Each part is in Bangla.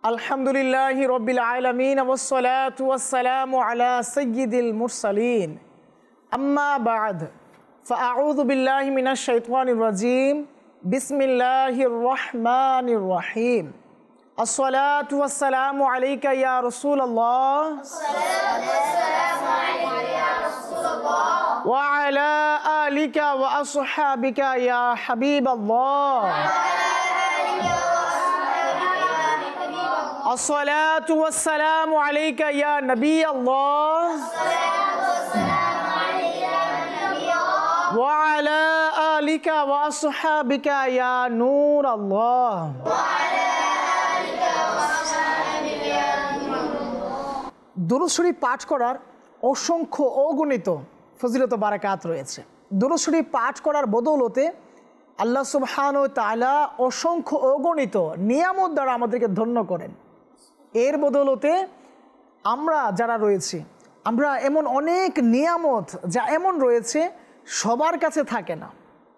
আলহামদুলিল্লাহি রাব্বিল আলামিন ওয়াসসালাতু ওয়াসসালামু আলা সাইয়্যিদিল মুরসালিন আম্মা বা'দ ফাআউযু বিল্লাহি মিনাশ শাইতানির রাজীম বিসমিল্লাহির রাহমানির রহিম আসসালাতু ওয়াসসালামু আলাইকা ইয়া রাসূলুল্লাহ ওয়া আলা আলিকা ওয়া আসহাবিকা ইয়া হাবিবাল্লাহ আসসালাতু ওয়াসসালামু আলাইকা ইয়া নবী আল্লাহ ওয়া আলা আলিকা ওয়া আসহাবিকা ইয়া নূর আল্লাহ। দুরূদ শরীফ পাঠ করার অসংখ্য অগণিত ফজিলত বারাকাত রয়েছে। দুরূদ শরীফ পাঠ করার বদৌলতে আল্লাহ সুবহানাহু ওয়া তাআলা অসংখ্য অগণিত নিয়ামত দ্বারা আমাদেরকে ধন্য করেন। এর বদৌলতে আমরা যারা রয়েছি, আমরা এমন অনেক নিয়ামত যা এমন রয়েছে সবার কাছে থাকে না।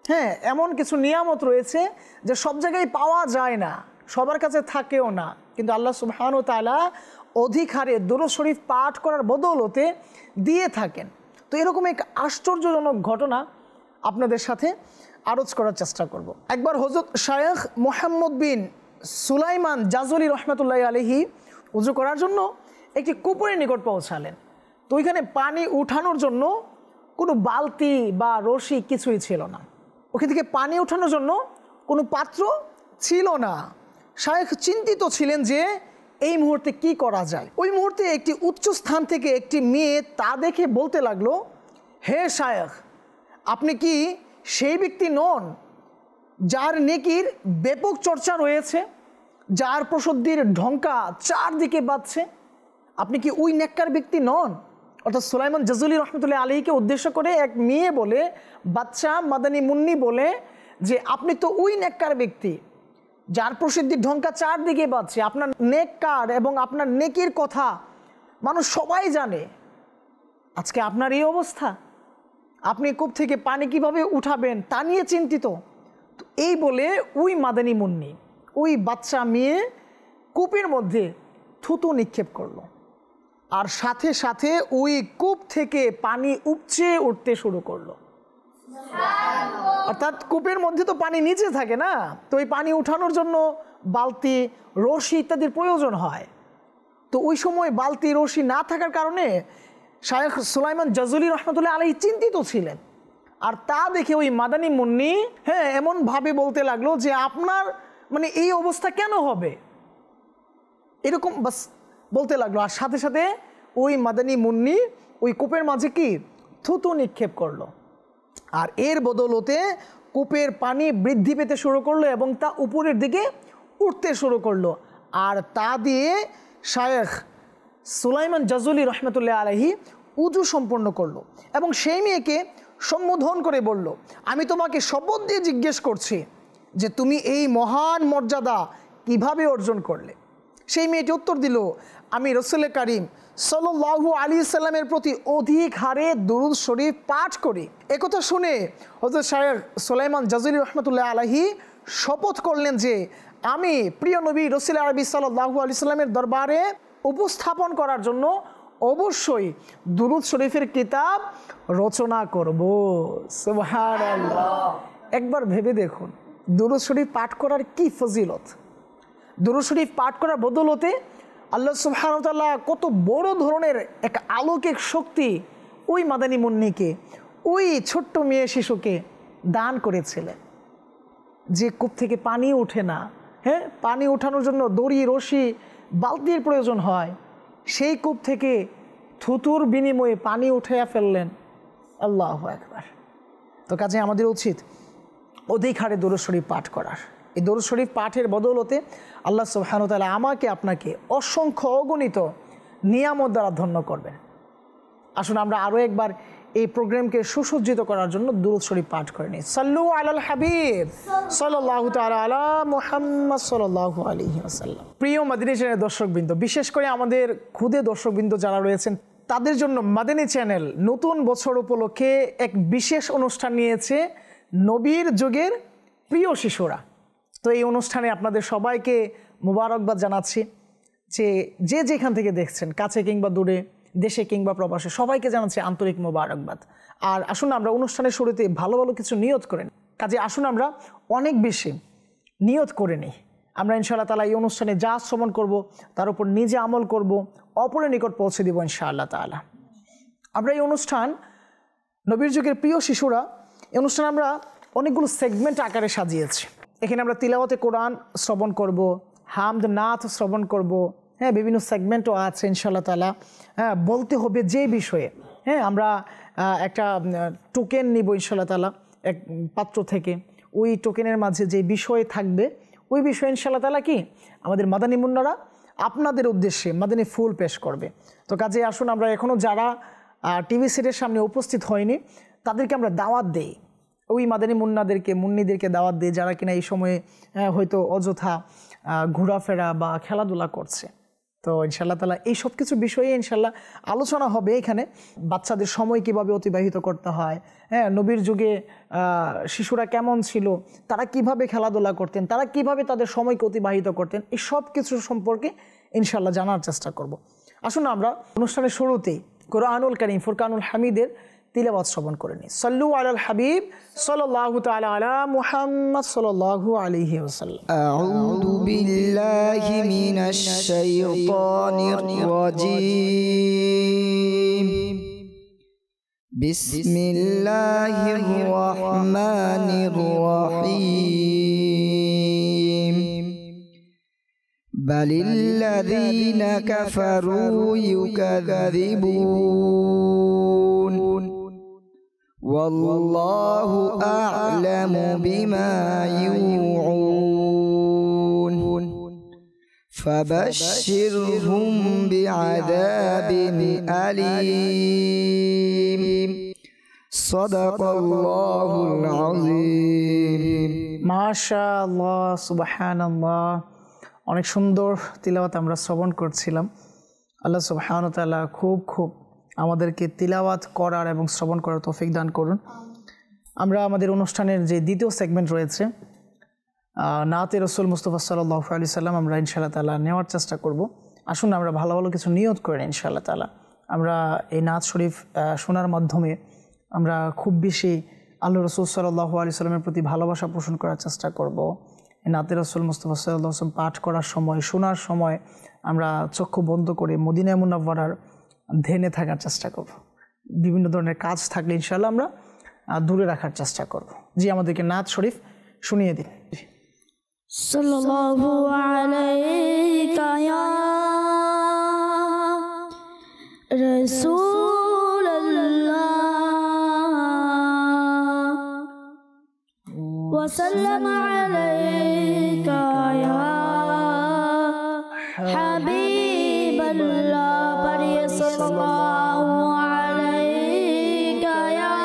হ্যাঁ, এমন কিছু নিয়ামত রয়েছে যে সব জায়গায় পাওয়া যায় না, সবার কাছে থাকেও না, কিন্তু আল্লাহ সুবহানাহু ওয়া তাআলা অধিক হারে দুরূদ শরীফ পাঠ করার বদৌলতে দিয়ে থাকেন। তো এরকম এক আশ্চর্যজনক ঘটনা আপনাদের সাথে আরজ করার চেষ্টা করব। একবার হযরত শায়খ মুহাম্মদ বিন সুলাইমান জাজলি রহমতুল্লাহি আলাইহি উযু করার জন্য একটি কূপের নিকট পৌঁছালেন। তো ওইখানে পানি উঠানোর জন্য কোনো বালতি বা রশি কিছুই ছিল না, ওখান থেকে পানি ওঠানোর জন্য কোনো পাত্র ছিল না। শায়খ চিন্তিত ছিলেন যে এই মুহূর্তে কি করা যায়। ওই মুহূর্তে একটি উচ্চ স্থান থেকে একটি মেয়ে তা দেখে বলতে লাগলো, হে শায়খ, আপনি কি সেই ব্যক্তি নন যার নেকির ব্যাপক চর্চা রয়েছে, যার প্রসিদ্ধির ঢঙ্কা চারদিকে বাজছে? আপনি কি ওই নেককার ব্যক্তি নন? অর্থাৎ সুলাইমান জাজলি রহমতুল্লাহ আলাইহিকে উদ্দেশ্য করে এক মেয়ে বলে, বাচ্চা মাদানী মুন্নি বলে যে আপনি তো ওই নেককার ব্যক্তি যার প্রসিদ্ধির ঢঙ্কা চারদিকে বাজছে, আপনার নেককার এবং আপনার নেকির কথা মানুষ সবাই জানে। আজকে আপনার এই অবস্থা, আপনি কূপ থেকে পানি কিভাবে উঠাবেন তা নিয়ে চিন্তিত। তো এই বলে ওই মাদানী মুন্নি, ওই বাচ্চা মেয়ে কূপের মধ্যে থুতু নিক্ষেপ করলো, আর সাথে সাথে ওই কূপ থেকে পানি উপচে উঠতে শুরু করলো। অর্থাৎ কূপের মধ্যে তো পানি নিচে থাকে না, তো ওই পানি উঠানোর জন্য বালতি, রশি ইত্যাদির প্রয়োজন হয়। তো ওই সময় বালতি, রশি না থাকার কারণে শায়খ সুলাইমান জাজলি রহমতুল্লাহ আলাইহি চিন্তিত ছিলেন। আর তা দেখে ওই মাদানী মুন্নি এমনভাবে বলতে লাগলো যে আপনার মানে এই অবস্থা কেন হবে, এরকম বাস বলতে লাগলো। আর সাথে সাথে ওই মাদানী মুন্নি ওই কূপের মাঝে কি থুতু নিক্ষেপ করলো, আর এর বদৌলতে কূপের পানি বৃদ্ধি পেতে শুরু করলো এবং তা উপরের দিকে উঠতে শুরু করলো। আর তা দিয়ে শায়খ সুলাইমান জাজলি রহমতুল্লাহ আলাইহি উযু সম্পন্ন করলো এবং সেই মেয়েকে সম্বোধন করে বলল, আমি তোমাকে শপথ দিয়ে জিজ্ঞেস করছি যে তুমি এই মহান মর্যাদা কিভাবে অর্জন করলে? সেই মেয়েটি উত্তর দিল, আমি রাসূল করিম সাল্লাল্লাহু আলাইহি সাল্লামের প্রতি অধিক হারে দুরূদ শরীফ পাঠ করি। একথা শুনে হযরত শায়খ সুলাইমান জাজলি রহমতুল্লাহ আলাইহি শপথ করলেন যে আমি প্রিয় নবী রাসূল আরবি সাল্লাল্লাহু আলাইহি সাল্লামের দরবারে উপস্থাপন করার জন্য অবশ্যই দুরূদ শরীফের কিতাব রচনা করব। সুবহানাল্লাহ। একবার ভেবে দেখুন দুরূদ শরীফ পাঠ করার কি ফজিলত। দুরূদ শরীফ পাঠ করার বদৌলতে আল্লাহ সুবহানাহু ওয়া তাআলা কত বড় ধরনের এক আলৌকিক শক্তি ওই মাদানী মুন্নিকে, ওই ছোট্ট মেয়ে শিশুকে দান করেছিলেন। যে কূপ থেকে পানি ওঠে না, হ্যাঁ, পানি ওঠানোর জন্য দড়ি, রশি, বালতির প্রয়োজন হয়, সেই কূপ থেকে থুতুর বিনিময়ে পানি উঠাইয়া ফেললেন। আল্লাহু আকবার। তো কাজে আমাদের উচিত অধিক হারে দুরূদ শরীফ পাঠ করার। এই দুরূদ শরীফ পাঠের বদৌলতে আল্লাহ সুবহানাহু ওয়া তাআলা আমাকে আপনাকে অসংখ্য অগণিত নিয়ামত দ্বারা ধন্য করবেন। আসুন আমরা আরও একবার এই প্রোগ্রামকে সুসজ্জিত করার জন্য দুরূদ শরীফ পাঠ করে নিই। সাল্লু আলাল হাবিব সাল্লাল্লাহু তাআলা আলা মুহাম্মদ সাল্লাল্লাহু আলাইহি ওয়াসাল্লাম। প্রিয় মাদানী চ্যানেল দর্শকবৃন্দ, বিশেষ করে আমাদের ক্ষুদে দর্শকবৃন্দ যারা রয়েছেন তাদের জন্য মাদানী চ্যানেল নতুন বছর উপলক্ষে এক বিশেষ অনুষ্ঠান নিয়েছে, নবীর যুগের প্রিয় শিশুরা। তো এই অনুষ্ঠানে আপনাদের সবাইকে মুবারকবাদ জানাচ্ছি। যে যেখান থেকে দেখছেন, কাছে কিংবা দূরে, দেশে কিংবা প্রবাসে, সবাইকে জানাচ্ছি আন্তরিক মোবারকবাদ। আর আসুন আমরা অনুষ্ঠানের শুরুতে ভালো ভালো কিছু নিয়ত করেন, কাজে আসুন আমরা অনেক বেশি নিয়ত করে নিই। আমরা ইনশাআল্লাহ তাআলা এই অনুষ্ঠানে যা শ্রবণ করব তার উপর নিজে আমল করব, অপরের নিকট পৌঁছে দিব ইনশাআল্লাহ তাআলা। আমরা এই অনুষ্ঠান নবীর যুগের প্রিয় শিশুরা, এই অনুষ্ঠান আমরা অনেকগুলো সেগমেন্ট আকারে সাজিয়েছি। এখানে আমরা তিলাওয়াতে কোরআন শ্রবণ করব, হামদ নাথ শ্রবণ করব, হ্যাঁ, বিভিন্ন সেগমেন্টও আছে ইনশাআল্লাহ তাআলা। হ্যাঁ, বলতে হবে যে বিষয়ে, হ্যাঁ, আমরা একটা টোকেন নিব ইনশাআল্লাহ তাআলা এক পাত্র থেকে। ওই টোকেনের মাঝে যে বিষয় থাকবে ওই বিষয়ে ইনশাআল্লাহ তাআলা কি আমাদের মাদানী মুন্নারা আপনাদের উদ্দেশ্যে মাদানী ফুল পেশ করবে। তো কাজে আসুন আমরা এখনও যারা টিভি সেটের সামনে উপস্থিত হয়নি তাদেরকে আমরা দাওয়াত দেই, ওই মাদানী মুন্নিদেরকে দাওয়াত দিই যারা কিনা এই সময়ে হয়তো অযথা ঘোরাফেরা বা খেলাধুলা করছে। তো ইনশাআল্লাহ তাআলা এই সব কিছু বিষয়ে ইনশাআল্লাহ আলোচনা হবে এখানে। বাচ্চাদের সময় কিভাবে অতিবাহিত করতে হয়, হ্যাঁ, নবীর যুগে শিশুরা কেমন ছিল, তারা কিভাবে খেলাধুলা করতেন, তারা কিভাবে তাদের সময়কে অতিবাহিত করতেন, এই সব কিছু সম্পর্কে ইনশাআল্লাহ জানার চেষ্টা করব। আসুন আমরা অনুষ্ঠানের শুরুতেই কোরআনুল কারীম ফুরকানুল হামিদের তিলাওয়াত শ্রবণ করে নিই। সাল্লু আলাল হাবিব সাল্লাল্লাহু তাআলা আলা মুহাম্মদ সাল্লাল্লাহু আলাইহি ওয়াসাল্লাম। আউযু বিল্লাহি মিনাশ শাইতানির রাজীম। বিসমিল্লাহির রহমানির রহিম। বালিল্লাযীনা কাফারু ইউকাযযিবুন ওয়াল্লাহু আ'লামু বিমা ইউ'উন ফাবাশশিরহুম বি'আযাবিন আলীম। সাদাকাল্লাহুল আযীম। মাশাআল্লাহ, সুবহানাল্লাহ। অনেক সুন্দর তিলাওয়াত আমরা শ্রবণ করছিলাম। আল্লাহ সুবহানাহু ওয়া তাআলা খুব আমাদেরকে তিলাওয়াত করার এবং শ্রবণ করার তৌফিক দান করুন। আমরা আমাদের অনুষ্ঠানের যে দ্বিতীয় সেগমেন্ট রয়েছে নাতে রসুল মুস্তাফা সাল্লাল্লাহু আলাইহি সাল্লাম, আমরা ইনশাআল্লাহ তাআলা নেওয়ার চেষ্টা করব। আসুন আমরা ভালো ভালো কিছু নিয়ত করি ইনশাআল্লাহ তাআলা। আমরা এই নাত শরীফ শোনার মাধ্যমে আমরা খুব বেশি আল্লাহ রসুল সাল্লাল্লাহু আলাইহি সাল্লামের প্রতি ভালোবাসা পোষণ করার চেষ্টা করব। নাতে রসুল মুস্তাফা সাল্লাল্লাহু আলাইহি ওয়াসাল্লাম পাঠ করার সময়, শোনার সময় আমরা চক্ষু বন্ধ করে মদিনা মুনাওয়ারার ধ্যানে থাকার চেষ্টা করব। বিভিন্ন ধরনের কাজ থাকলে ইনশাআল্লাহ আমরা দূরে রাখার চেষ্টা করব। জি, আমাদেরকে নাত শরীফ শুনিয়ে দিন। সাল্লাল্লাহু আলাইকা ইয়া রাসূলুল্লাহ ওয়া সাল্লাম আলাইকা ইয়া হাবিবাল্লাহ। বারিয়া সাল্লাল্লাহু আলাইকা ইয়া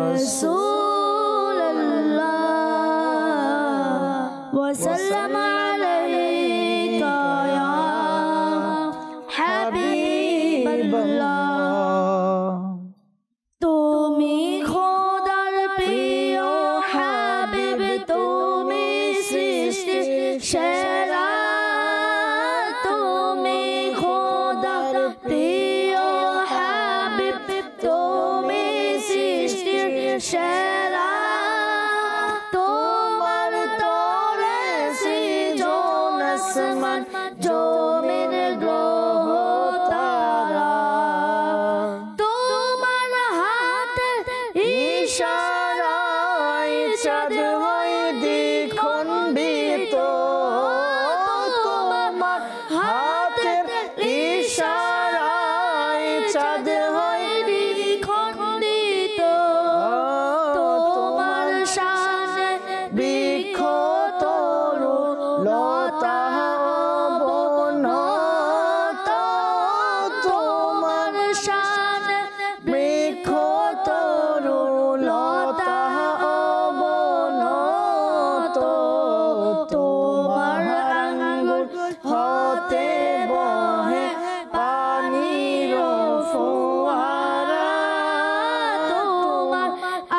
রাসূলুল্লাহ ওয়া সাল্লাম আলাইকা ইয়া হাবিবাল্লাহ। তুমি খোদার প্রিয় হাবিব, তুমি সৃষ্টির সেরা, তুমি খোদার প্রিয় হাবিব, তুমি সৃষ্টির সেরা। তোমার তরে সৃজন আসমান জমিন গ্রহ তারা, তোমার হাতে ইশারায় চাঁদ হয় দ্বিখণ্ডিত, তোমার হাতের ইশারায় চাঁদ হয় দ্বিখণ্ডিত, তোমার শানে বৃক্ষ তরু লতা অবনত, তোমার শানে বৃক্ষ তরু লতা অবনত, তোমার আঙ্গুল হতে বহে পানির ফোয়ারা, তোমার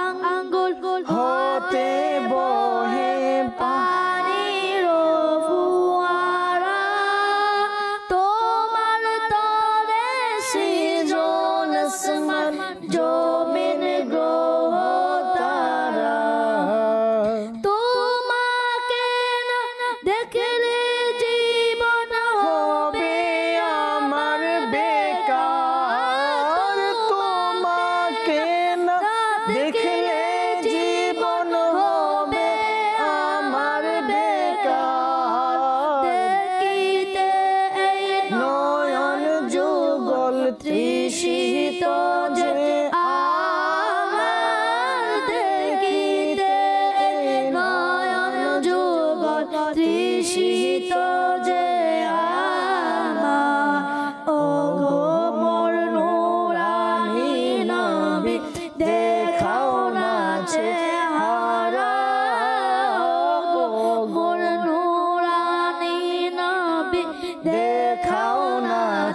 আঙ্গুল হতে বহে পানির ফোয়ারা,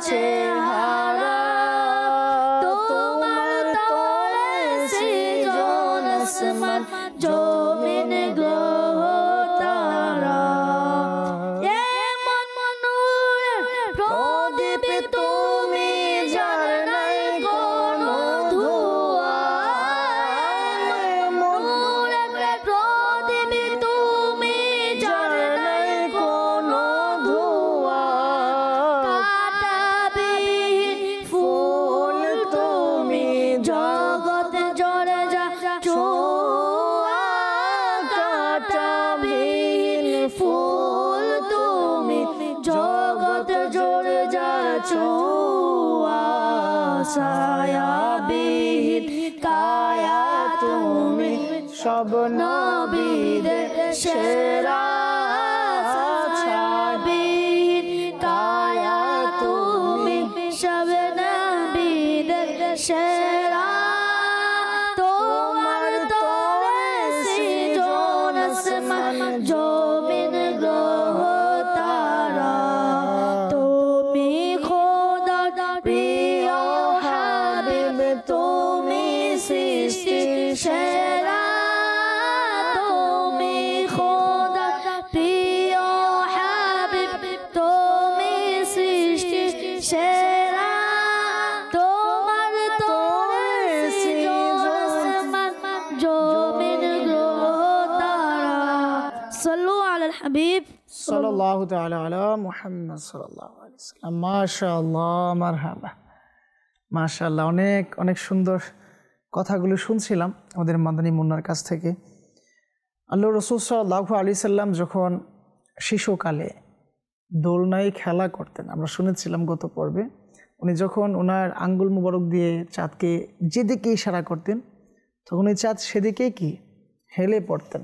চেহারা তোমার তলে সৃজন আসমান জমিন গ্রহ তারা এমন নূরের প্রদীপ তুমি যার নাই কোনো ধোঁয়া এমন নূরের প্রদীপ তুমি যার নাই কোনো ধোঁয়া কাঁটাবিহীন ফুল তুমি জগৎ জুড়ে যা ছোঁয়া কাঁটাবিহীন ফুল তুমি জগৎ জুড়ে যা ছোঁয়া ছায়াবিহীন কায়া তুমি সব নবীদের সেরা ছায়াবিহীন কায়া তুমি সব নবীদের সেরা তোমার তলে সৃজন আসমান জমিন গ্রহ তারা তুমি খোদার প্রিয় হাবিব তুমি সৃষ্টির সেরা তুমি খোদার প্রিয় হাবিব তুমি সৃষ্টির সেরা তোমার তলে সৃজন আসমান জমিন গ্রহ তারা সাল্লু আলাল হাবিব সাল্লাল্লাহু তাআলা আলা মুহাম্মদ সাল্লাল্লাহু আলাইহি ওয়াসাল্লাম। মাশাআল্লাহ, মারহাবা, মাশাআল্লাহ। অনেক অনেক সুন্দর কথাগুলো শুনছিলাম আমাদের মাদানী মুন্নার কাছ থেকে। আল্লাহ রাসূল সাল্লাল্লাহু আলাইহি সাল্লাম যখন শিশুকালে দোলনায় খেলা করতেন, আমরা শুনেছিলাম গত পর্বে, উনি যখন ওনার আঙ্গুল মুবারক দিয়ে চাঁদকে যেদিকে ইশারা করতেন তখন ওই চাঁদ সেদিকেই কি হেলে পড়তেন।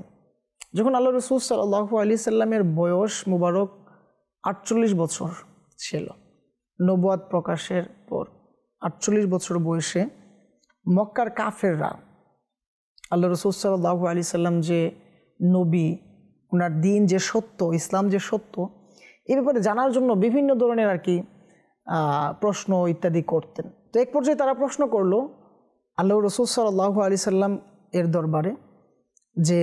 যখন আল্লাহ রাসূল সাল্লাল্লাহু আলাইহি সাল্লামের বয়স মুবারক 48 বছর ছিল, নবুয়াত প্রকাশের পর 48 বছর বয়সে মক্কার কাফেররা আল্লাহ রাসূল সাল্লাল্লাহু আলাইহি সাল্লাম যে নবী, ওনার দিন যে সত্য, ইসলাম যে সত্য, এই ব্যাপারে জানার জন্য বিভিন্ন ধরনের আর কি প্রশ্ন ইত্যাদি করতেন। তো এক পর্যায়ে তারা প্রশ্ন করলো আল্লাহ রাসূল সাল্লাল্লাহু আলাইহি সাল্লাম এর দরবারে যে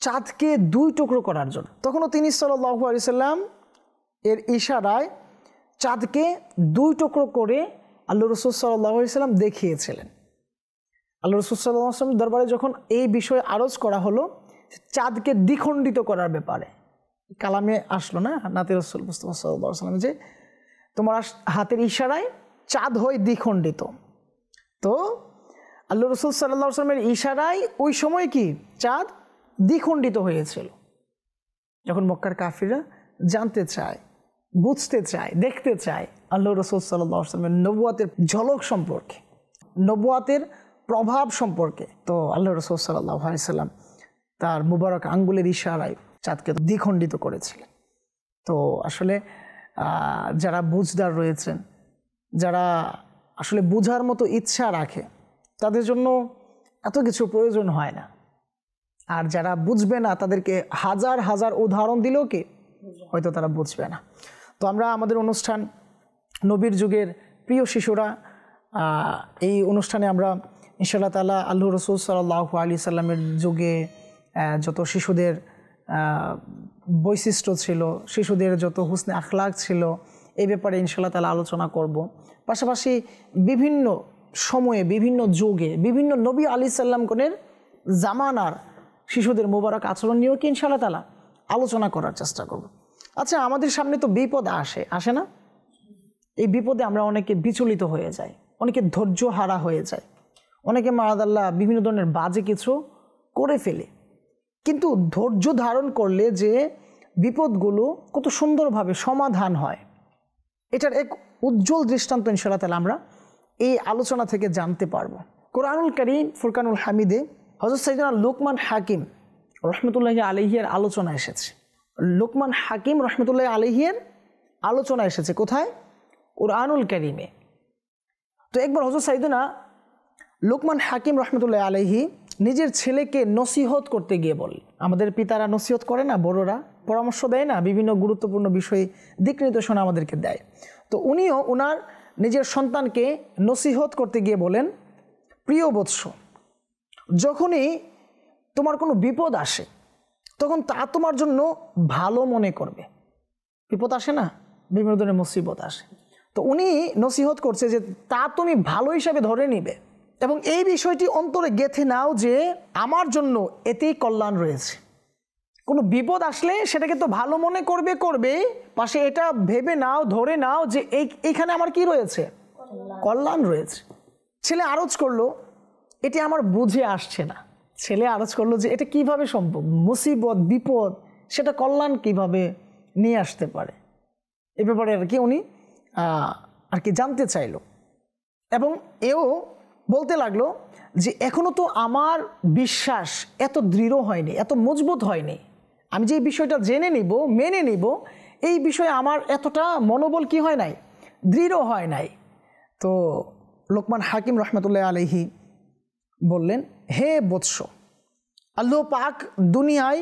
চাঁদকে 2 টুকরো করার জন্য। তখনও তিনি সাল্লাল্লাহু আলাইহি সাল্লাম এর ইশারায় চাঁদকে 2 টুকরো করে আল্লাহ রাসূল সাল্লাল্লাহু আলাইহি সাল্লাম দেখিয়েছিলেন। আল্লাহ রাসূল সাল্লাল্লাহু আলাইহি সাল্লাম দরবারে যখন এই বিষয়ে আরজ করা হলো চাঁদকে দ্বিখণ্ডিত করার ব্যাপারে, কালামে আসলো না নাতে রাসূল মুস্তাফা সাল্লাল্লাহু আলাইহি সাল্লাম যে তোমার হাতের ইশারায় চাঁদ হয় দ্বিখণ্ডিত। তো আল্লাহ রাসূল সাল্লাল্লাহু আলাইহি সাল্লামের ইশারায় ওই সময় কি চাঁদ দ্বিখণ্ডিত হয়েছিল। যখন মক্কার কাফিররা জানতে চায়, বুঝতে চায়, দেখতে চায় আল্লাহ রাসূল সাল্লাল্লাহু আলাইহি ওয়াসাল্লামের নবুয়াতের ঝলক সম্পর্কে, নবুয়াতের প্রভাব সম্পর্কে, তো আল্লাহ রাসূল সাল্লাল্লাহু আলাইহি ওয়াসাল্লাম তার মুবারক আঙ্গুলের ইশারায় চাঁদকে দ্বিখণ্ডিত করেছিলেন। তো আসলে যারা বুঝদার রয়েছেন, যারা আসলে বুঝার মতো ইচ্ছা রাখে, তাদের জন্য এত কিছু প্রয়োজন হয় না। আর যারা বুঝবে না তাদেরকে হাজার হাজার উদাহরণ দিলেও কি হয়তো তারা বুঝবে না। তো আমরা আমাদের অনুষ্ঠান নবীর যুগের প্রিয় শিশুরা, এই অনুষ্ঠানে আমরা ইনশাআল্লাহ তাআলা আল্লাহ রাসূল সাল্লাল্লাহু আলাইহি সাল্লামের যুগে যত শিশুদের বৈশিষ্ট্য ছিল, শিশুদের যত হুসনে আখলাক ছিল, এই ব্যাপারে ইনশাআল্লাহ তাআলা আলোচনা করব। পাশাপাশি বিভিন্ন সময়ে, বিভিন্ন যুগে, বিভিন্ন নবী আলাইহিস সালামগণের জামানার শিশুদের মোবারক আচরণ নিয়েও কি ইনশাআল্লাহ তাআলা আলোচনা করার চেষ্টা করব। আচ্ছা, আমাদের সামনে তো বিপদ আসে না? এই বিপদে আমরা অনেকে বিচলিত হয়ে যাই, অনেকে ধৈর্য হারা হয়ে যায়, অনেকে মাআদাল্লাহ বিভিন্ন ধরনের বাজে কিছু করে ফেলে। কিন্তু ধৈর্য ধারণ করলে যে বিপদগুলো কত সুন্দরভাবে সমাধান হয়, এটার এক উজ্জ্বল দৃষ্টান্ত ইনশাআল্লাহ তাআলা আমরা এই আলোচনা থেকে জানতে পারবো। কোরআনুল কারীম ফুরকানুল হামিদে হযরত সাইয়েদনা লোকমান হাকিম রহমতুল্লাহি আলাইহির আলোচনা এসেছে। লোকমান হাকিম রহমতুল্লাহি আলাইহির আলোচনা এসেছে কোথায়? কোরআনুল কারীমে। তো একবার হযরত সাইয়েদনা লোকমান হাকিম রহমতুল্লাহি আলাইহি নিজের ছেলেকে নসিহত করতে গিয়ে বলেন, আমাদের পিতারা নসিহত করে না, বড়রা পরামর্শ দেয় না, বিভিন্ন গুরুত্বপূর্ণ বিষয়ে দিক নির্দেশনা আমাদেরকে দেয়। তো উনিও ওনার নিজের সন্তানকে নসিহত করতে গিয়ে বলেন, প্রিয় বৎস, যখনই তোমার কোনো বিপদ আসে তখন তা তোমার জন্য ভালো মনে করবে। বিপদ আসে না, বিভিন্ন ধরনের মুসিবত আসে, তো উনি নসিহত করছে যে তা তুমি ভালো হিসাবে ধরে নিবে এবং এই বিষয়টি অন্তরে গেঁথে নাও যে আমার জন্য এতেই কল্যাণ রয়েছে। কোনো বিপদ আসলে সেটাকে তো ভালো মনে করবে, পাশে এটা ভেবে নাও, ধরে নাও যে এইখানে আমার কি রয়েছে, কল্যাণ রয়েছে। ছেলে আরজ করলো, এটি আমার বুঝে আসছে না। ছেলে আরজ করলো যে এটা কিভাবে সম্ভব, মুসিবত বিপদ সেটা কল্যাণ কিভাবে নিয়ে আসতে পারে, এ ব্যাপারে আর কি উনি আর কি জানতে চাইলো। এবং এও বলতে লাগলো যে এখনো তো আমার বিশ্বাস এত দৃঢ় হয়নি, এত মজবুত হয়নি, আমি যে বিষয়টা জেনে নিব, মেনে নিব, এই বিষয়ে আমার এতটা মনোবল কি হয় নাই, দৃঢ় হয় নাই। তো লোকমান হাকিম রহমতুল্লাহ আলাইহি বললেন, হে বৎস, আল্লাহ পাক দুনিয়ায়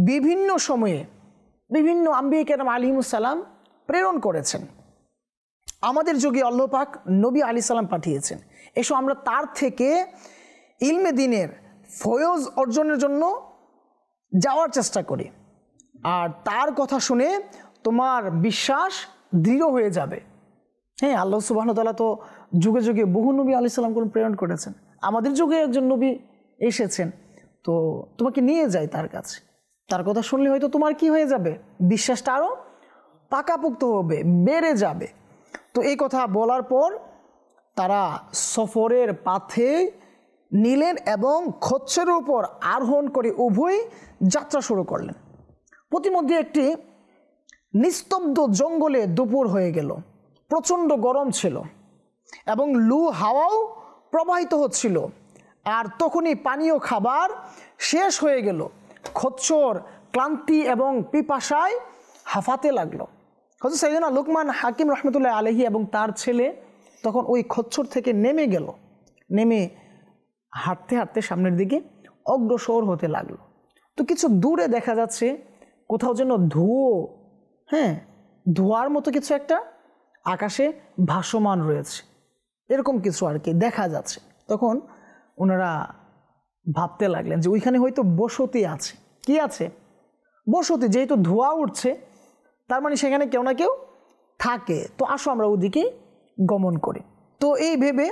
বিভিন্ন সময়ে বিভিন্ন আম্বিয়া কেরাম আলাইহিমুসসালাম প্রেরণ করেছেন। আমাদের যুগে আল্লাহ পাক নবী আলাইহিস সালাম পাঠিয়েছেন, এসো আমরা তার থেকে ইলমে দিনের ফয়জ অর্জনের জন্য যাওয়ার চেষ্টা করি, আর তার কথা শুনে তোমার বিশ্বাস দৃঢ় হয়ে যাবে। হ্যাঁ, আল্লাহ সুবহানাহু ওয়া তাআলা তো যুগে যুগে বহু নবী আলাইহিস সালামকে প্রেরণ করেছেন, আমাদের যুগে একজন নবী এসেছেন, তো তোমাকে নিয়ে যায় তার কাছে, তার কথা শুনলে হয়তো তোমার কি হয়ে যাবে, বিশ্বাসটা আরও পাকাপোক্ত হবে, বেড়ে যাবে। তো এই কথা বলার পর তারা সফরের পাথে নিলেন এবং খচ্চরের উপর আরোহণ করে উভয় যাত্রা শুরু করলেন। প্রতিমধ্যে একটি নিস্তব্ধ জঙ্গলে দুপুর হয়ে গেল, প্রচণ্ড গরম ছিল এবং লু হাওয়াও প্রবাহিত হচ্ছিল, আর তখনই পানীয় খাবার শেষ হয়ে গেল। খচ্চর ক্লান্তি এবং পিপাসায় হাঁফাতে লাগলো। হযরত সাইয়েদনা লোকমান হাকিম রহমতুল্লাহ আলাইহি এবং তার ছেলে তখন ওই খচ্চর থেকে নেমে গেল, নেমে হাঁটতে হাঁটতে সামনের দিকে অগ্রসর হতে লাগলো। তো কিছু দূরে দেখা যাচ্ছে কোথাও যেন ধোঁয়ার মতো কিছু একটা আকাশে ভাসমান রয়েছে, এরকম কিছু আর কি দেখা যাচ্ছে। তখন ওনারা ভাবতে লাগলেন যে ওইখানে হয়তো বসতি আছে। কি আছে? বসতি, যেহেতু ধোঁয়া উঠছে তার মানে সেখানে কেউ না কেউ থাকে, তো আসো আমরা ওদিকে গমন করি। তো এই ভেবে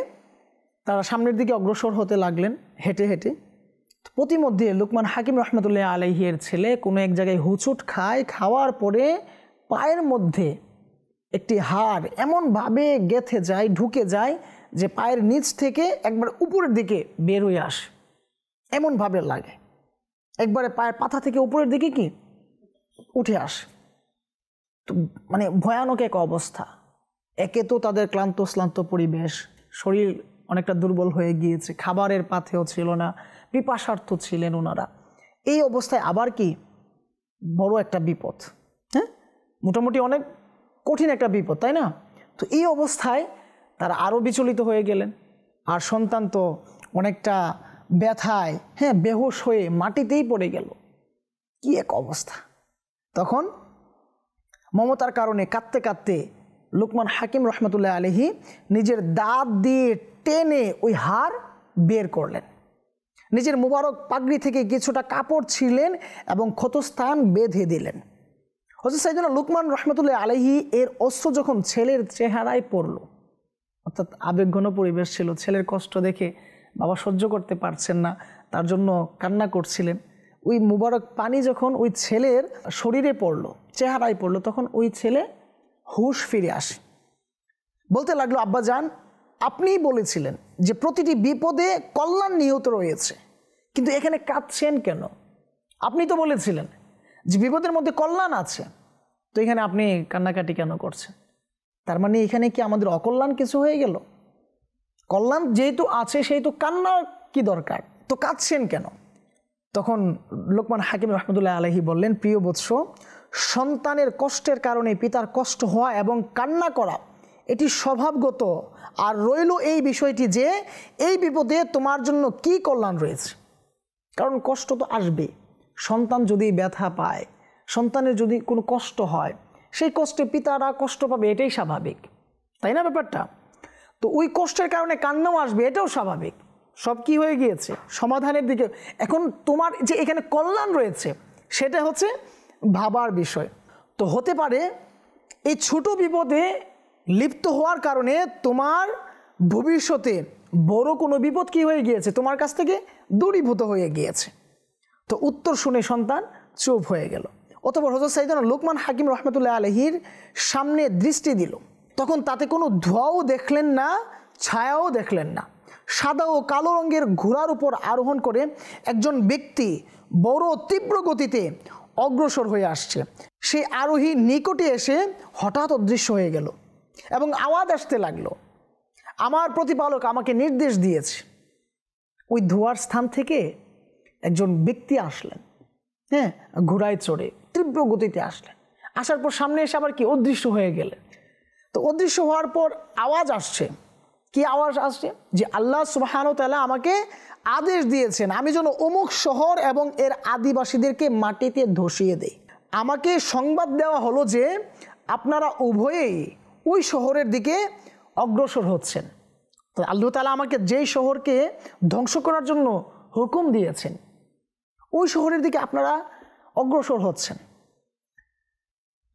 তারা সামনের দিকে অগ্রসর হতে লাগলেন হেঁটে হেঁটে। প্রতিমধ্যে লোকমান হাকিম রহমতুল্লাহ আলাইহির ছেলে কোনো এক জায়গায় হুচুট খায়, খাওয়ার পরে পায়ের মধ্যে একটি হাড় এমনভাবে গেঁথে যায়, ঢুকে যায় যে পায়ের নিচ থেকে একবার উপরের দিকে বের হয়ে আসে, এমনভাবে লাগে, একবারে পায়ের পাতা থেকে উপরের দিকে কি উঠে আসে। তো মানে ভয়ানক এক অবস্থা। একে তো তাদের ক্লান্ত পরিবেশ, শরীর অনেকটা দুর্বল হয়ে গিয়েছে, খাবারের পাথেও ছিল না, পিপাসার্থ ছিলেন ওনারা। এই অবস্থায় আবার কি বড় একটা বিপদ, হ্যাঁ, মোটামুটি অনেক কঠিন একটা বিপদ, তাই না? তো এই অবস্থায় তারা আরও বিচলিত হয়ে গেলেন। আর সন্তান তো অনেকটা ব্যথায় বেহুশ হয়ে মাটিতেই পড়ে গেল। কি এক অবস্থা! তখন মমতার কারণে কাঁদতে কাঁদতে লোকমান হাকিম রহমতুল্লাহ আলাইহি নিজের দাঁত দিয়ে টেনে ওই হাড় বের করলেন, নিজের মুবারক পাগড়ি থেকে কিছুটা কাপড় ছিঁড়লেন এবং ক্ষতস্থান বেঁধে দিলেন। হযরত সাইয়েদনা লোকমান রহমতুল্লাহ আলাইহি এর অশ্রু যখন ছেলের চেহারায় পড়ল, অর্থাৎ আবেগঘন পরিবেশ ছিল, ছেলের কষ্ট দেখে বাবা সহ্য করতে পারছেন না, তার জন্য কান্না করছিলেন। ওই মুবারক পানি যখন ওই ছেলের শরীরে পড়লো, চেহারায় পড়লো, তখন ওই ছেলে হুঁশ ফিরে আসে। বলতে লাগলো, আব্বাজান, আপনিই বলেছিলেন যে প্রতিটি বিপদে কল্যাণ নিহিত রয়েছে, কিন্তু এখানে কাঁদছেন কেন? আপনি তো বলেছিলেন যে বিপদের মধ্যে কল্যাণ আছে, তো এখানে আপনি কান্নাকাটি কেন করছেন? তার মানে এখানে কি আমাদের অকল্যাণ কিছু হয়ে গেল? কল্যাণ যেহেতু আছে সেহেতু কান্না কি দরকার, তো কাঁদছেন কেন? তখন লোকমান হাকিম রহমতুল্লাহ আলাইহি বললেন, প্রিয় বৎস, সন্তানের কষ্টের কারণে পিতার কষ্ট হওয়া এবং কান্না করা এটি স্বভাবগত। আর রইল এই বিষয়টি যে এই বিপদে তোমার জন্য কি কল্যাণ রয়েছে, কারণ কষ্ট তো আসবে। সন্তান যদি ব্যথা পায়, সন্তানের যদি কোনো কষ্ট হয়, সেই কষ্টে পিতারা কষ্ট পাবে, এটাই স্বাভাবিক, তাই না ব্যাপারটা? তো ওই কষ্টের কারণে কান্নাও আসবে, এটাও স্বাভাবিক। সব কি হয়ে গিয়েছে? সমাধানের দিকে। এখন তোমার যে এখানে কল্যাণ রয়েছে, সেটা হচ্ছে ভাবার বিষয়। তো হতে পারে এই ছোট বিপদে লিপ্ত হওয়ার কারণে তোমার ভবিষ্যতে বড় কোনো বিপদ কি হয়ে গিয়েছে, তোমার কাছ থেকে দূরীভূত হয়ে গিয়েছে। তো উত্তর শুনে সন্তান চুপ হয়ে গেল। অতঃপর হযরত সাইয়েদনা লুকমান হাকিম রহমতুল্লাহ আলাইহির সামনে দৃষ্টি দিল। তখন তাতে কোনো ধোঁয়াও দেখলেন না, ছায়াও দেখলেন না। সাদা ও কালো রঙের ঘোড়ার উপর আরোহণ করে একজন ব্যক্তি বড় তীব্র গতিতে অগ্রসর হয়ে আসছে। সেই আরোহী নিকটে এসে হঠাৎ অদৃশ্য হয়ে গেল এবং আওয়াজ আসতে লাগলো, আমার প্রতিপালক আমাকে নির্দেশ দিয়েছে। ওই ধোঁয়ার স্থান থেকে একজন ব্যক্তি আসলেন, হ্যাঁ, ঘোড়ায় চড়ে তীব্র গতিতে আসলেন। আসার পর সামনে এসে আবার কি অদৃশ্য হয়ে গেলেন। তো অদৃশ্য হওয়ার পর আওয়াজ আসছে। কি আওয়াজ আসছে? যে আল্লাহ সুবহানাহু ওয়া তাআলা আমাকে আদেশ দিয়েছেন আমি যেন অমুক শহর এবং এর আদিবাসীদেরকে মাটিতে ধসিয়ে দেই। আমাকে সংবাদ দেওয়া হলো যে আপনারা উভয়েই ওই শহরের দিকে অগ্রসর হচ্ছেন। তো আল্লাহ তাআলা আমাকে যেই শহরকে ধ্বংস করার জন্য হুকুম দিয়েছেন, ওই শহরের দিকে আপনারা অগ্রসর হচ্ছেন।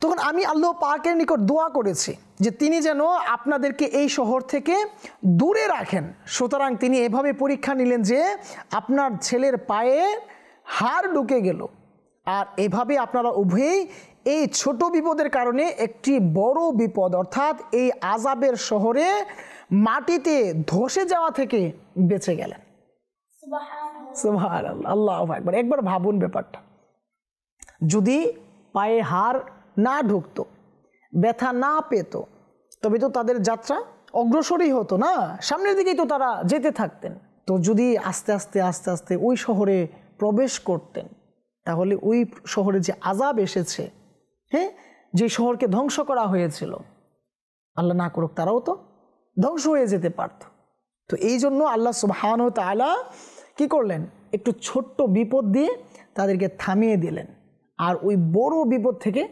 তখন আমি আল্লাহ পাকের নিকট দোয়া করেছি যে তিনি যেন আপনাদেরকে এই শহর থেকে দূরে রাখেন। সুতরাং তিনি এভাবে পরীক্ষা নিলেন যে আপনার ছেলের পায়ে হাড় ঢুকে গেল, আর এভাবে আপনারা উভয়েই এই ছোট বিপদের কারণে একটি বড় বিপদ অর্থাৎ এই আযাবের শহরে মাটিতে ধসে যাওয়া থেকে বেঁচে গেলেন। সুবহানাল্লাহ, আল্লাহু আকবার। একবার ভাবুন ব্যাপারটা, যদি পায়ে হাড় না ঢুকতো, ব্যথা না পেত, তবে তো তাদের যাত্রা অগ্রসরই হতো না, সামনের দিকেই তো তারা যেতে থাকতেন। তো যদি আস্তে আস্তে আস্তে আস্তে ওই শহরে প্রবেশ করতেন, তাহলে ওই শহরে যে আযাব এসেছে, হ্যাঁ, যে শহরকে ধ্বংস করা হয়েছিল, আল্লাহ না করুক তারাও তো ধ্বংস হয়ে যেতে পারত। তো এই জন্য আল্লাহ সুবহানাহু ওয়া তাআলা কি করলেন? একটু ছোট্ট বিপদ দিয়ে তাদেরকে থামিয়ে দিলেন, আর ওই বড় বিপদ থেকে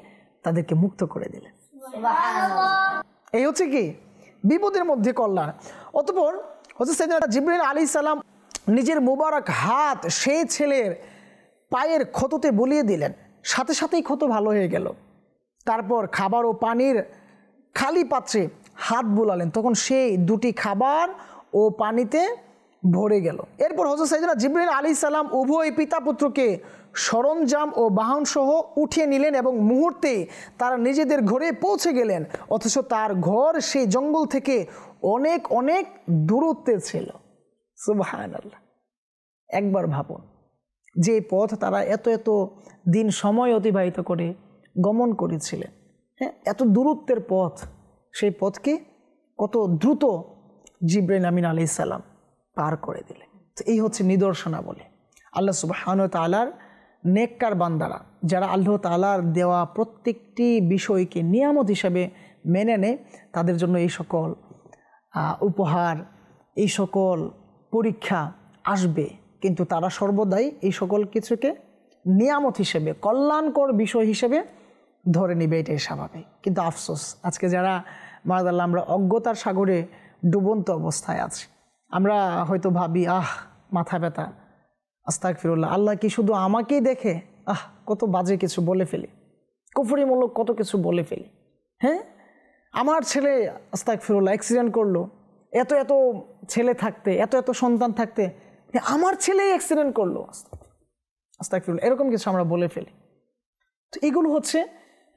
তাদেরকে মুক্ত করে দিলেন। এই হচ্ছে কি বিপদের মধ্যে কল্যাণ। অতঃপর হযরত সাইয়েদনা জিবরাইল আলাইহিস সালাম নিজের মোবারক হাত সেই ছেলের পায়ের ক্ষততে বুলিয়ে দিলেন, সাথে সাথেই ক্ষত ভালো হয়ে গেল। তারপর খাবার ও পানির খালি পাত্রে হাত বুলালেন, তখন সেই দুটি খাবার ও পানিতে ভরে গেল। এরপর হযরত সাইয়েদনা জিবরাইল আলাইহিস সালাম উভয় পিতা পুত্রকে সরঞ্জাম ও বাহন সহ উঠিয়ে নিলেন এবং মুহূর্তে তারা নিজেদের ঘরে পৌঁছে গেলেন, অথচ তার ঘর সেই জঙ্গল থেকে অনেক অনেক দূরত্বে ছিল। সুবহানাল্লাহ। একবার ভাবুন, যে পথ তারা এত এত দিন সময় অতিবাহিত করে গমন করেছিলেন, হ্যাঁ, এত দূরত্বের পথ, সেই পথকে কত দ্রুত জিবরাইল আমিন আলাইহিস সালাম পার করে দিলেন। তো এই হচ্ছে নিদর্শনাবলী। আল্লাহ সুবহানাহু ওয়া তাআলার নেককার বান্দারা যারা আল্লাহ তাআলার দেওয়া প্রত্যেকটি বিষয়কে নিয়ামত হিসাবে মেনে নেয়, তাদের জন্য এই সকল উপহার, এই সকল পরীক্ষা আসবে, কিন্তু তারা সর্বদাই এই সকল কিছুকে নিয়ামত হিসেবে, কল্যাণকর বিষয় হিসেবে ধরে নেবে, এটাই স্বাভাবিক। কিন্তু আফসোস, আজকে যারা মারাদাল্লাহ আমরা অজ্ঞতার সাগরে ডুবন্ত অবস্থায় আছি, আমরা হয়তো ভাবি মাথা ব্যথা, আস্তাগফিরুল্লাহ, আল্লাহ কি শুধু আমাকেই দেখে? কত বাজে কিছু বলে ফেলি, কুফরিমূলক কত কিছু বলে ফেলি। হ্যাঁ, আমার ছেলে আস্তাগফিরুল্লাহ অ্যাক্সিডেন্ট করলো, এত এত ছেলে থাকতে, এত এত সন্তান থাকতে আমার ছেলেই অ্যাক্সিডেন্ট করলো, আস্তাগফিরুল্লাহ, এরকম কিছু আমরা বলে ফেলি। তো এগুলো হচ্ছে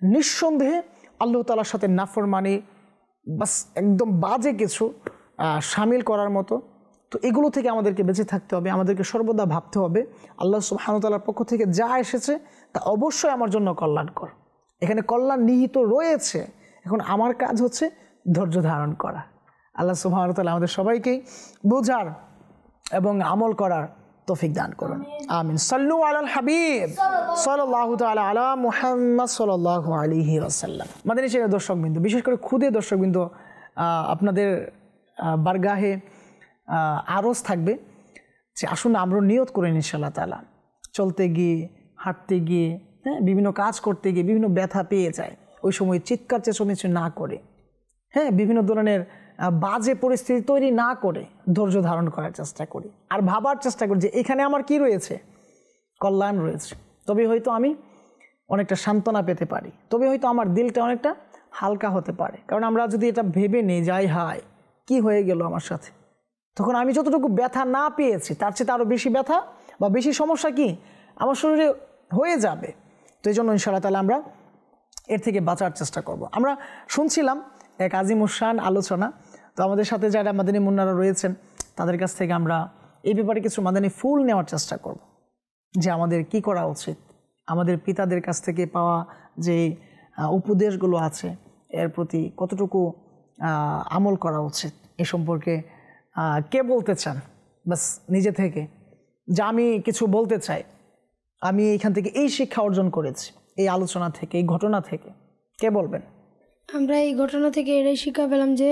নিঃসন্দেহে আল্লাহ তাআলার সাথে নাফরমানি, বাস একদম বাজে কিছু শামিল করার মতো। তো এগুলো থেকে আমাদেরকে বেঁচে থাকতে হবে। আমাদেরকে সর্বদা ভাবতে হবে আল্লাহ সুবহানাহু ওয়া তাআলার পক্ষ থেকে যা এসেছে তা অবশ্যই আমার জন্য কল্যাণকর, এখানে কল্যাণ নিহিত রয়েছে। এখন আমার কাজ হচ্ছে ধৈর্য ধারণ করা। আল্লাহ সুবহানাহু ওয়া তাআলা আমাদের সবাইকেই বোঝার এবং আমল করার তৌফিক দান করুন, আমিন। সাল্লু আলাল হাবিব সাল্লাল্লাহু তাআলা আলা মুহাম্মদ সাল্লাল্লাহু আলাইহি ওয়াসাল্লাম। মাদানী চ্যানেলের দর্শকবৃন্দ, বিশেষ করে খুদে দর্শকবৃন্দ, আপনাদের বারগাহে আরজ থাকবে যে আসুন আমরা নিয়ত করেন ইনশাআল্লাহ তাআলা, চলতে গিয়ে, হাঁটতে গিয়ে, হ্যাঁ, বিভিন্ন কাজ করতে গিয়ে বিভিন্ন ব্যথা পেয়ে যায়, ওই সময় চিৎকার চেঁচামেচি না করে, হ্যাঁ, বিভিন্ন ধরনের বাজে পরিস্থিতি তৈরি না করে ধৈর্য ধারণ করার চেষ্টা করি, আর ভাবার চেষ্টা করি যে এখানে আমার কি রয়েছে, কল্যাণ রয়েছে, তবে হয়তো আমি অনেকটা সান্ত্বনা পেতে পারি, তবে হয়তো আমার দিলটা অনেকটা হালকা হতে পারে। কারণ আমরা যদি এটা ভেবে নিই যাই হায় কি হয়ে গেল আমার সাথে, তখন আমি যতটুকু ব্যথা না পেয়েছি তার চেয়ে আরও বেশি ব্যথা বা বেশি সমস্যা কি আমার শরীরে হয়ে যাবে। তো এই জন্য ইনশাআল্লাহ তাআলা আমরা এর থেকে বাঁচার চেষ্টা করব। আমরা শুনছিলাম এক আজিমুশান আলোচনা, তো আমাদের সাথে যারা মাদানী মুন্নারা রয়েছেন তাদের কাছ থেকে আমরা এই ব্যাপারে কিছু মাদানী ফুল নেওয়ার চেষ্টা করব, যে আমাদের কি করা উচিত, আমাদের পিতাদের কাছ থেকে পাওয়া যে উপদেশগুলো আছে এর প্রতি কতটুকু আমল করা উচিত, এ সম্পর্কে কে বলতে চান? বাস নিজে থেকে যে আমি কিছু বলতে চাই, আমি এইখান থেকে এই শিক্ষা অর্জন করেছি, এই আলোচনা থেকে, এই ঘটনা থেকে, কে বলবেন? আমরা এই ঘটনা থেকে এটাই শিক্ষা পেলাম যে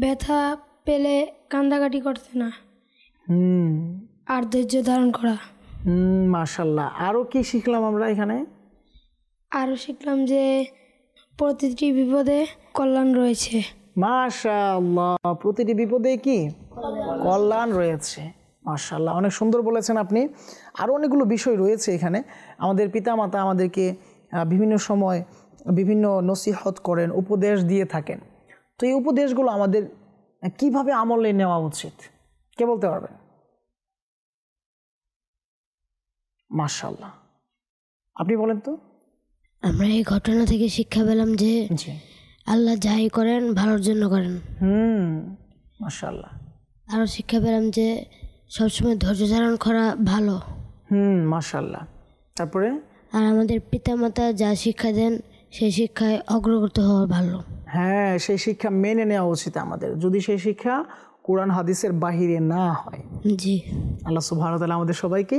ব্যথা পেলে কান্দাকাটি করতে না, আর ধৈর্য ধারণ করা। মাশাআল্লাহ। আরও কি শিখলাম আমরা এখানে? আরও শিখলাম যে প্রতিটি বিপদে কল্যাণ রয়েছে। মাশাআল্লাহ, প্রতিটি বিপদে কি কল্যাণ রয়েছে। মাশাআল্লাহ, অনেক সুন্দর বলেছেন আপনি। আরও অনেকগুলো বিষয় রয়েছে এখানে। আমাদের পিতামাতা আমাদেরকে বিভিন্ন সময় বিভিন্ন নসিহত করেন, উপদেশ দিয়ে থাকেন। তো এই উপদেশগুলো আমাদের কিভাবে আমলে নেওয়া উচিত, কে বলতে পারবেন? মাশাআল্লাহ, আপনি বলেন তো। আমরা এই ঘটনা থেকে শিক্ষা পেলাম যে আল্লাহ যাই করেন ভালোর জন্য করেন। মাশাআল্লাহ। আরও শিক্ষা পেলাম যে সবসময় ধৈর্য ধারণ করা ভালো। মাশাআল্লাহ। তারপরে আর আমাদের পিতামাতা যা শিক্ষা দেন সেই শিক্ষায় অগ্রগতি হওয়া ভালো। হ্যাঁ, সেই শিক্ষা মেনে নেওয়া উচিত আমাদের, যদি সেই শিক্ষা কোরআন হাদিসের বাহিরে না হয়। জি, আল্লাহ সুবহানাহু ওয়া তাআলা আমাদের সবাইকে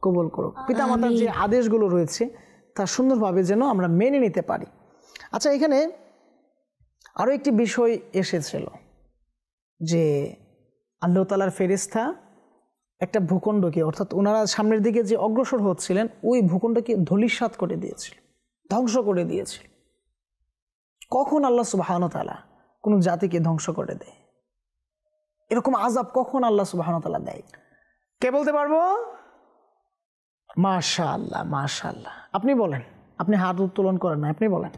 কবুল করুক। পিতামাতার যে আদেশগুলো রয়েছে তা সুন্দরভাবে যেন আমরা মেনে নিতে পারি। আচ্ছা, এখানে আরও একটি বিষয় এসেছিল যে আল্লাহ তাআলার ফেরেশতা একটা ভূখণ্ডকে, অর্থাৎ ওনারা সামনের দিকে যে অগ্রসর হচ্ছিলেন ওই ভূখণ্ডকে ধূলিসাৎ করে দিয়েছিল, ধ্বংস করে দিয়েছিল। কখন আল্লাহ সুবহানাহু ওয়া তাআলা কোনো জাতিকে ধ্বংস করে দেয়? এরকম আযাব কখন আল্লাহ সুবহানাহু ওয়া তাআলা দেয়? কে বলতে পারবো? মাশাআল্লাহ, মাশাআল্লাহ। আপনি বলেন, আপনি হাত উত্তোলন করেন না, আপনি বলেন,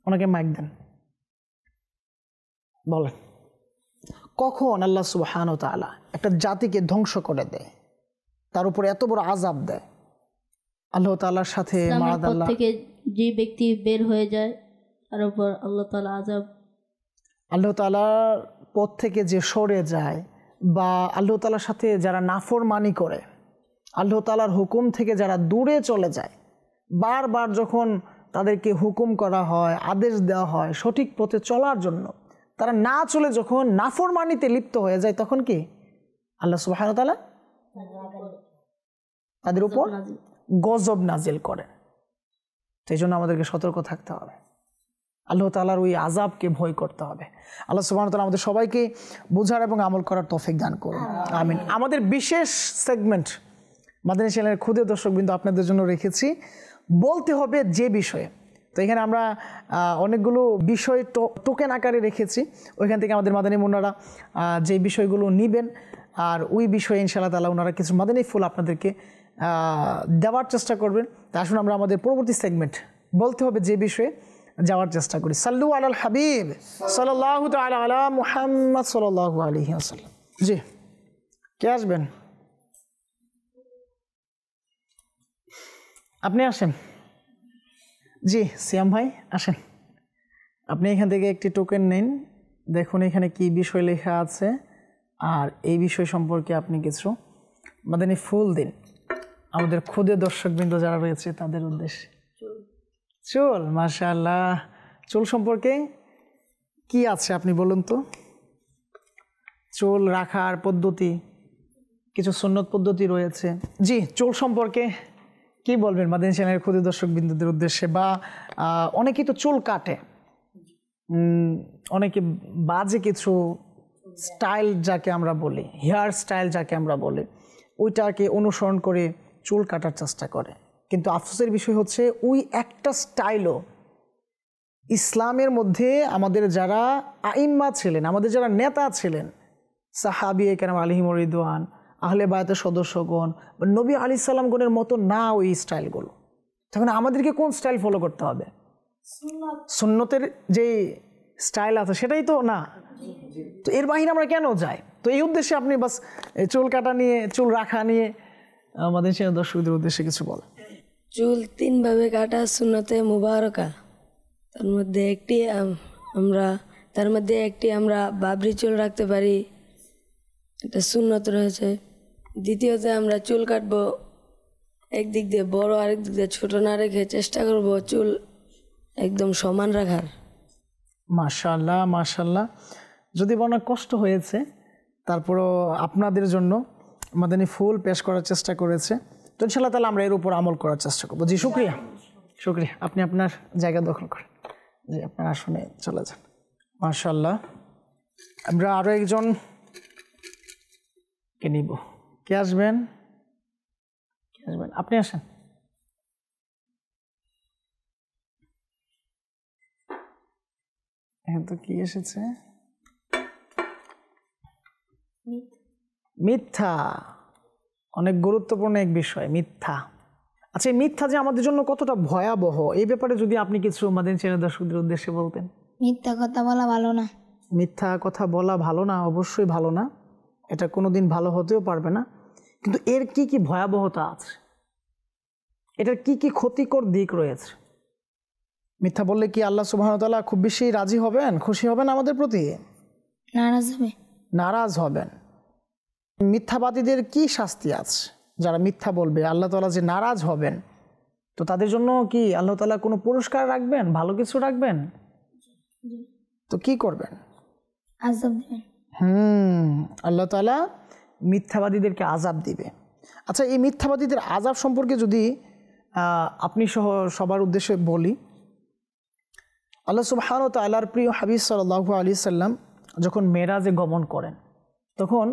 ওনাকে মাইক দেন, বলেন কখন আল্লাহ সুবহানাহু ওয়া তাআলা একটা জাতিকে ধ্বংস করে দেয়, তার উপরে এত বড় আযাব দেয়? আল্লাহ তাআলার সাথে মাআদাল্লাহ থেকে যে ব্যক্তি বের হয়ে যায় তার উপর আল্লাহ তাআলা আযাব, আল্লাহ তাআলার পথ থেকে যে সরে যায় বা আল্লাহ তাআলার সাথে যারা নাফরমানি করে, আল্লাহ তাআলার হুকুম থেকে যারা দূরে চলে যায়, বারবার যখন তাদেরকে হুকুম করা হয়, আদেশ দেওয়া হয় সঠিক পথে চলার জন্য, তারা না চলে যখন নাফরমানিতে লিপ্ত হয়ে যায়, তখন কি আল্লাহ সুবহানাহু ওয়া তাআলা তাদের উপর গজব নাজিল করেন। সেই জন্য আমাদেরকে সতর্ক থাকতে হবে, আল্লাহ তাআলার ওই আযাবকে ভয় করতে হবে। আল্লাহ সুবহানাহু ওয়া তাআলা আমাদের সবাইকে বোঝার এবং আমল করার তৌফিক দান করুন, আমিন। আমাদের বিশেষ সেগমেন্ট মাদানী চ্যানেলের ক্ষুদে দর্শকবৃন্দ আপনাদের জন্য রেখেছি, বলতে হবে যে বিষয়ে। তো এখানে আমরা অনেকগুলো বিষয় টোকেন আকারে রেখেছি, ওইখান থেকে আমাদের মাদানী মুন্নারা যে বিষয়গুলো নেবেন, আর ওই বিষয়ে ইনশাআল্লাহ তাআলা ওনারা কিছু মাদানী ফুল আপনাদেরকে দেওয়ার চেষ্টা করবেন। তা আসুন আমরা আমাদের পরবর্তী সেগমেন্ট বলতে হবে যে বিষয়ে যাওয়ার চেষ্টা করি। সাল্লু আলাল হাবিব সাল্লাল্লাহু তাআলা আলা মুহাম্মদ সাল্লাল্লাহু আলাইহি ওয়াসাল্লাম। জি, কে আসবেন? আপনি আসেন। জি, সিয়াম ভাই আসেন, আপনি এখান থেকে একটি টোকেন নিন, দেখুন এখানে কি বিষয় লেখা আছে, আর এই বিষয় সম্পর্কে আপনি কিছু মাদানী ফুল দিন আমাদের ক্ষুদে দর্শকবৃন্দ যারা রয়েছে তাদের উদ্দেশ্যে। চুল, মাশাআল্লাহ, চুল সম্পর্কে কি আছে আপনি বলুন তো? চুল রাখার পদ্ধতি, কিছু সুন্নত পদ্ধতি রয়েছে। জি, চুল সম্পর্কে কি বলবেন মাদানী চ্যানেলের ক্ষুদে দর্শকবৃন্দদের উদ্দেশ্যে? বা অনেকেই তো চুল কাটে, অনেকে বাজে কিছু স্টাইল যাকে আমরা বলি, হেয়ার স্টাইল যাকে আমরা বলি, ওইটাকে অনুসরণ করে চুল কাটার চেষ্টা করে, কিন্তু আফসোসের বিষয় হচ্ছে ওই একটা স্টাইলও ইসলামের মধ্যে আমাদের যারা আইম্মা ছিলেন, আমাদের যারা নেতা ছিলেন, সাহাবী কেরাম আলাইহিম রিদওয়ান, আহলে বায়তের সদস্যগণ বা নবী আলাইহিস সালামগণের মতো না ওই স্টাইলগুলো। তখন আমাদেরকে কোন স্টাইল ফলো করতে হবে? সুন্নতের যে স্টাইল আছে সেটাই তো না। তো এর বাহিরে আমরা কেন যাই? তো এই উদ্দেশ্যে আপনি বাস চুল কাটা নিয়ে, চুল রাখা নিয়ে আমাদের সে দর্শকদের উদ্দেশ্যে কিছু বলেন। চুল 3 ভাবে কাটা সুন্নতে মুবারকা। তার মধ্যে একটি আমরা বাবরি চুল রাখতে পারি, এটা সুন্নত রয়েছে। দ্বিতীয়তে আমরা চুল কাটবো একদিক দিয়ে বড়, আরেক দিক দিয়ে ছোট না রেখে চেষ্টা করব চুল একদম সমান রাখার। মাশাআল্লাহ মাশাআল্লাহ। যদি অনেক কষ্ট হয়েছে তারপরও আপনাদের জন্য মাদানী ফুল পেশ করার চেষ্টা করেছে, তো ইনশাআল্লাহ তাহলে আমরা এর উপর আমল করার চেষ্টা করবো। জি শুক্রিয়া, শুক্রিয়া। আপনি আপনার জায়গা দখল করেন, জি আপনার আসনে চলে যান। মাশাআল্লাহ। আমরা আরও একজন কে নিব। কে আসবেন? আপনি আসেন। এখন তো কি এসেছে? মিথ্যা। অনেক গুরুত্বপূর্ণ এক বিষয় মিথ্যা। আচ্ছা, এই মিথ্যা যে আমাদের জন্য কতটা ভয়াবহ, এই ব্যাপারে যদি আপনি কিছু মাদানী চ্যানেল দর্শকদের উদ্দেশ্যে বলতেন। মিথ্যা কথা বলা ভালো না। মিথ্যা কথা বলা ভালো না, অবশ্যই ভালো না, এটা কোনোদিন ভালো হতেও পারবে না। কিন্তু এর কি কি ভয়াবহতা আছে, এটার কি কি ক্ষতিকর দিক রয়েছে? মিথ্যা বললে কি আল্লাহ সুবহানাহু ওয়া তাআলা খুব বেশি রাজি হবেন, খুশি হবেন আমাদের প্রতি? নারাজ হবে। নারাজ হবেন। মিথ্যাবাদীদের কি শাস্তি আছে? যারা মিথ্যা বলবে আল্লাহ তাআলা যে নারাজ হবেন, তো তাদের জন্য কি আল্লাহ তাআলা কোনো পুরস্কার রাখবেন, ভালো কিছু রাখবেন? তো কি করবেন? আযাব দিবেন। আল্লাহ তাআলা মিথ্যাবাদীদেরকে আযাব দিবে। আচ্ছা, এই মিথ্যাবাদীদের আযাব সম্পর্কে যদি আপনি সহ সবার উদ্দেশ্যে বলি, আল্লাহ সুবহানাহু ওয়া তাআলার প্রিয় হাবিব সাল্লাল্লাহু আলাইহি সাল্লাম যখন মেরাজে গমন করেন, তখন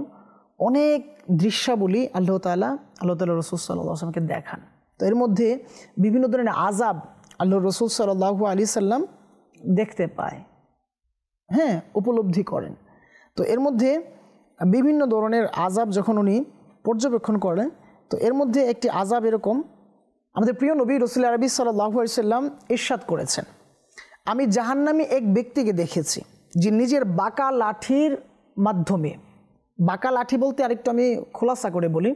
অনেক দৃশ্যাবলী আল্লাহ তাআলা রাসূল সাল্লাল্লাহু আলাইহি ওয়াসাল্লামকে দেখান। তো এর মধ্যে বিভিন্ন ধরনের আযাব আল্লাহ রাসূল সাল্লাল্লাহু আলাইহি সাল্লাম দেখতে পায়, উপলব্ধি করেন। তো এর মধ্যে বিভিন্ন ধরনের আযাব যখন উনি পর্যবেক্ষণ করেন, তো এর মধ্যে একটি আযাব এরকম, আমাদের প্রিয় নবী রাসূল আরবি সাল্লাল্লাহু আলাইহি সাল্লাম ইরশাদ করেছেন, আমি জাহান্নামী এক ব্যক্তিকে দেখেছি যে নিজের বাঁকা লাঠির মাধ্যমে, বাঁকা লাঠি বলতে আরেকটু আমি খোলাসা করে বলি,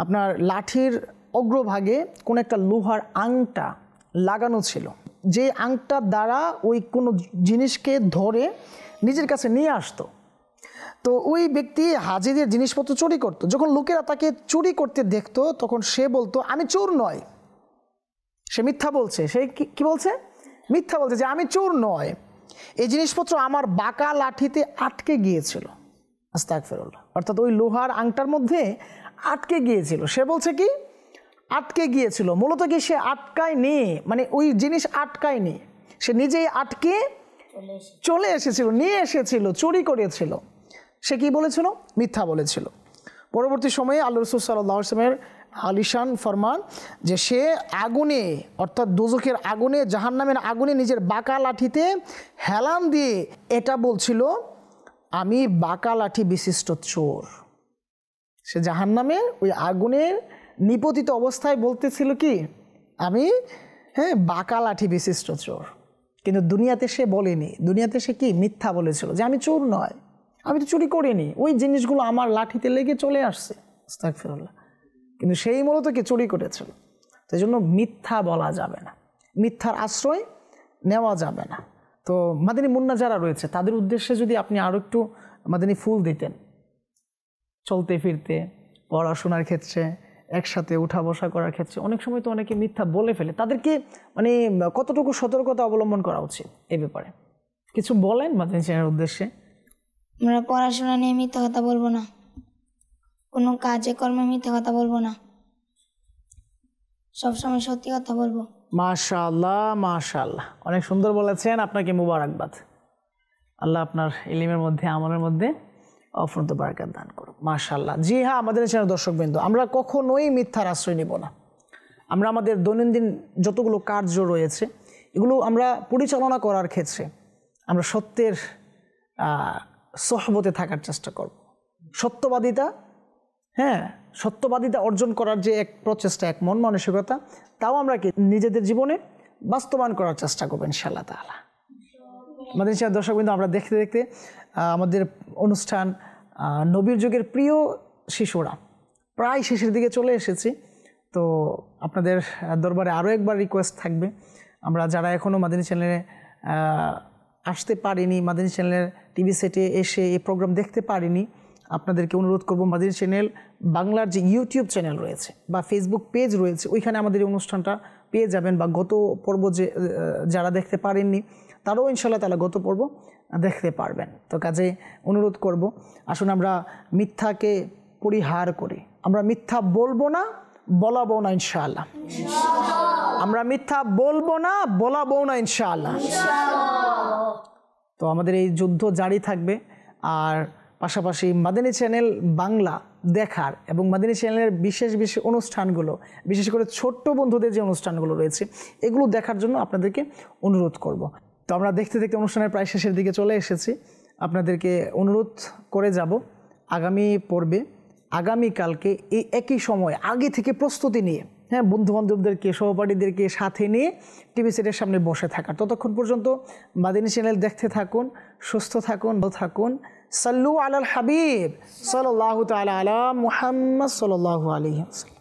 আপনার লাঠির অগ্রভাগে কোন একটা লোহার আংটা লাগানো ছিল, যে আংটা দ্বারা ওই কোনো জিনিসকে ধরে নিজের কাছে নিয়ে আসতো। তো ওই ব্যক্তি হাজিদের জিনিসপত্র চুরি করতো। যখন লোকেরা তাকে চুরি করতে দেখতো, তখন সে বলতো আমি চোর নয়। সে মিথ্যা বলছে। সে কি বলছে? মিথ্যা বলছে যে আমি চোর নয়, এই জিনিসপত্র আমার বাঁকা লাঠিতে আটকে গিয়েছিল। আস্তাগফিরুল্লাহ। অর্থাৎ ওই লোহার আংটার মধ্যে আটকে গিয়েছিল। সে বলছে কি আটকে গিয়েছিল, মূলত কি সে আটকায়নি, মানে ওই জিনিস আটকায়নি, সে নিজেই আটকে চলে এসেছিল, নিয়ে এসেছিল, চুরি করেছিল। সে কি বলেছিল? মিথ্যা বলেছিল। পরবর্তী সময়ে আল্লাহ রাসূল সাল্লাল্লাহু আলাইহি ওয়াসাল্লামের আলিশান ফরমান যে সে আগুনে, অর্থাৎ দোজখের আগুনে, জাহান্নামের আগুনে নিজের বাঁকা লাঠিতে হেলান দিয়ে এটা বলছিল আমি বাঁকা লাঠি বিশিষ্ট চোর। সে জাহান্নামের ওই আগুনের নিপতিত অবস্থায় বলতেছিল কি আমি বাঁকা লাঠি বিশিষ্ট চোর। কিন্তু দুনিয়াতে সে বলেনি, দুনিয়াতে সে কি মিথ্যা বলেছিল যে আমি চোর নয়, আমি তো চুরি করিনি, ওই জিনিসগুলো আমার লাঠিতে লেগে চলে আসছে। আস্তাগফিরুল্লাহ। কিন্তু সেই মূলত কি চুরি করেছিল। সেই জন্য মিথ্যা বলা যাবে না, মিথ্যার আশ্রয় নেওয়া যাবে না। তো মাদানী মুন্না যারা রয়েছে তাদের উদ্দেশ্যে যদি আপনি আরও একটু মাদানী ফুল দিতেন, চলতে ফিরতে, পড়াশোনার ক্ষেত্রে, একসাথে উঠা বসা করার ক্ষেত্রে অনেক সময় তো অনেকে মিথ্যা বলে ফেলে, তাদেরকে মানে কতটুকু সতর্কতা অবলম্বন করা উচিত এই ব্যাপারে কিছু বলেন মাদানী চ্যানেলের উদ্দেশ্যে। আমরা পড়াশোনা নিয়ে মিথ্যা কথা বলবো না, কোনো কাজে কর্মে মিথ্যা কথা বলবো না, সবসময় সত্যি কথা বলবো। মাশাআল্লাহ মাশাআল্লাহ, অনেক সুন্দর বলেছেন, আপনাকে মুবারকবাদ। আল্লাহ আপনার ইলমের মধ্যে, আমলের মধ্যে অফুরন্ত বারাকাত দান করুন। মাশাআল্লাহ। জি হ্যাঁ, আমাদের চ্যানেল দর্শকবৃন্দ, আমরা কখনোই মিথ্যার আশ্রয় নিব না। আমরা আমাদের দৈনন্দিন যতগুলো কার্য রয়েছে এগুলো আমরা পরিচালনা করার ক্ষেত্রে আমরা সত্যের সহবতে থাকার চেষ্টা করব। সত্যবাদিতা অর্জন করার যে এক প্রচেষ্টা, এক মন মানসিকতা, তাও আমরা কি নিজেদের জীবনে বাস্তবায়ন করার চেষ্টা করবো ইনশাআল্লাহ তাআলা। আমাদের দর্শকবৃন্দ, আমরা দেখতে দেখতে আমাদের অনুষ্ঠান নবীর যুগের প্রিয় শিশুরা প্রায় শেষের দিকে চলে এসেছি। তো আপনাদের দরবারে আরও একবার রিকোয়েস্ট থাকবে, আমরা যারা এখনও মাদানী চ্যানেলে আসতে পারিনি, মাদানী চ্যানেলের টিভি সেটে এসে এই প্রোগ্রাম দেখতে পারিনি, আপনাদেরকে অনুরোধ করব মাদানী চ্যানেল বাংলার যে ইউটিউব চ্যানেল রয়েছে বা ফেসবুক পেজ রয়েছে, ওইখানে আমাদের এই অনুষ্ঠানটা পেয়ে যাবেন। বা গত পর্ব যারা দেখতে পারেননি তারাও ইনশাআল্লাহ তাআলা গত পর্ব দেখতে পারবেন। তো কাজে অনুরোধ করব, আসুন আমরা মিথ্যাকে পরিহার করি। আমরা মিথ্যা বলবো না, বলাবো না ইনশাআল্লাহ। আমরা মিথ্যা বলবো না, বলাবো না ইনশাআল্লাহ। তো আমাদের এই যুদ্ধ জারি থাকবে। আর পাশাপাশি মাদানী চ্যানেল বাংলা দেখার এবং মাদানী চ্যানেলের বিশেষ বিশেষ অনুষ্ঠানগুলো, বিশেষ করে ছোট্ট বন্ধুদের যে অনুষ্ঠানগুলো রয়েছে, এগুলো দেখার জন্য আপনাদেরকে অনুরোধ করব। তো আমরা দেখতে দেখতে অনুষ্ঠানের প্রায় শেষের দিকে চলে এসেছি। আপনাদেরকে অনুরোধ করে যাব আগামী পর্বে আগামীকালকে এই একই সময় আগে থেকে প্রস্তুতি নিয়ে, বন্ধুবান্ধবদেরকে, সহপাঠীদেরকে সাথে নিয়ে টিভি সেটের সামনে বসে থাকার। ততক্ষণ পর্যন্ত মাদানী চ্যানেল দেখতে থাকুন, সুস্থ থাকুন, ভালো থাকুন। সাল্লু আলাল হাবিব সাল্লাল্লাহু তাআলা আলা মুহাম্মদ সাল্লাল্লাহু আলাইহি ওয়াসাল্লাম।